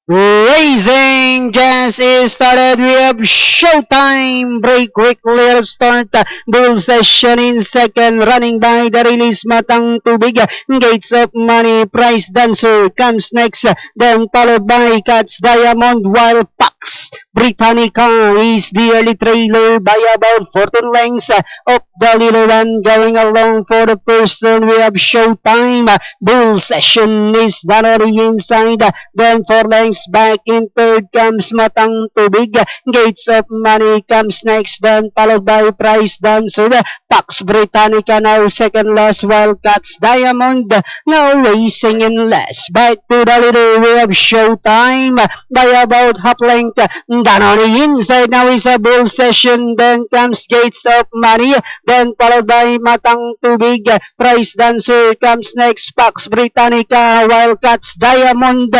Racing just is started. We have showtime. Break quickly start. Bull Session in second. Running by the release. Matang Tubig. Gates of Money. Price Dancer comes next. Then followed by Cats Diamond. While Pax Britannica is the early trailer by about 14 lengths of the little one going along for the first turn. We have showtime. Bull Session is done on the inside. Then 4 lengths back in third comes Matang Tubig. Gates of Money comes next, then followed by Price Dancer. Pax Britannica now second last, while Cats Diamond now racing in last. Back to the leader, we have showtime by about half length. Down on the inside now is a Bull Session, then comes Gates of Money, then followed by Matang Tubig. Price Dancer comes next, Pax Britannica, while Cats Diamond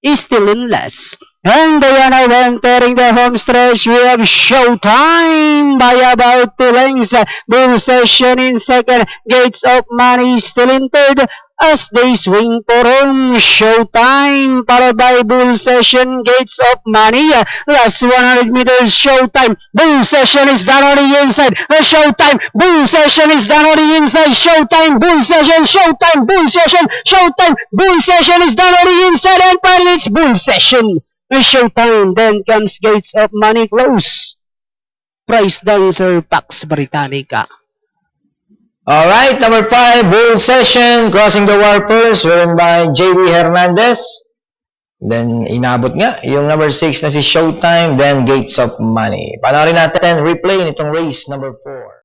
is still in last. And they are now entering the home stretch. We have showtime by about 2 lengths. Bull Session in second. Gates of Money still in third as they swing for home. Showtime followed by Bull Session. Gates of Money. Last 100 meters. Showtime. Bull Session is down on the inside. Showtime. Bull Session is down on the inside. Showtime. Bull Session. Showtime. Bull Session. Showtime. Bull Session is down on the inside. And finally it's Bull Session. Showtime. Then comes Gates of Money close. Price Dancer, Pax Britannica. Alright, number 5, Bull Session, crossing the wire first, ridden by J.B. Hernandez. Then, inabot nga, yung number 6 na si Showtime, then Gates of Money. Panoorin natin replay nitong race number 4.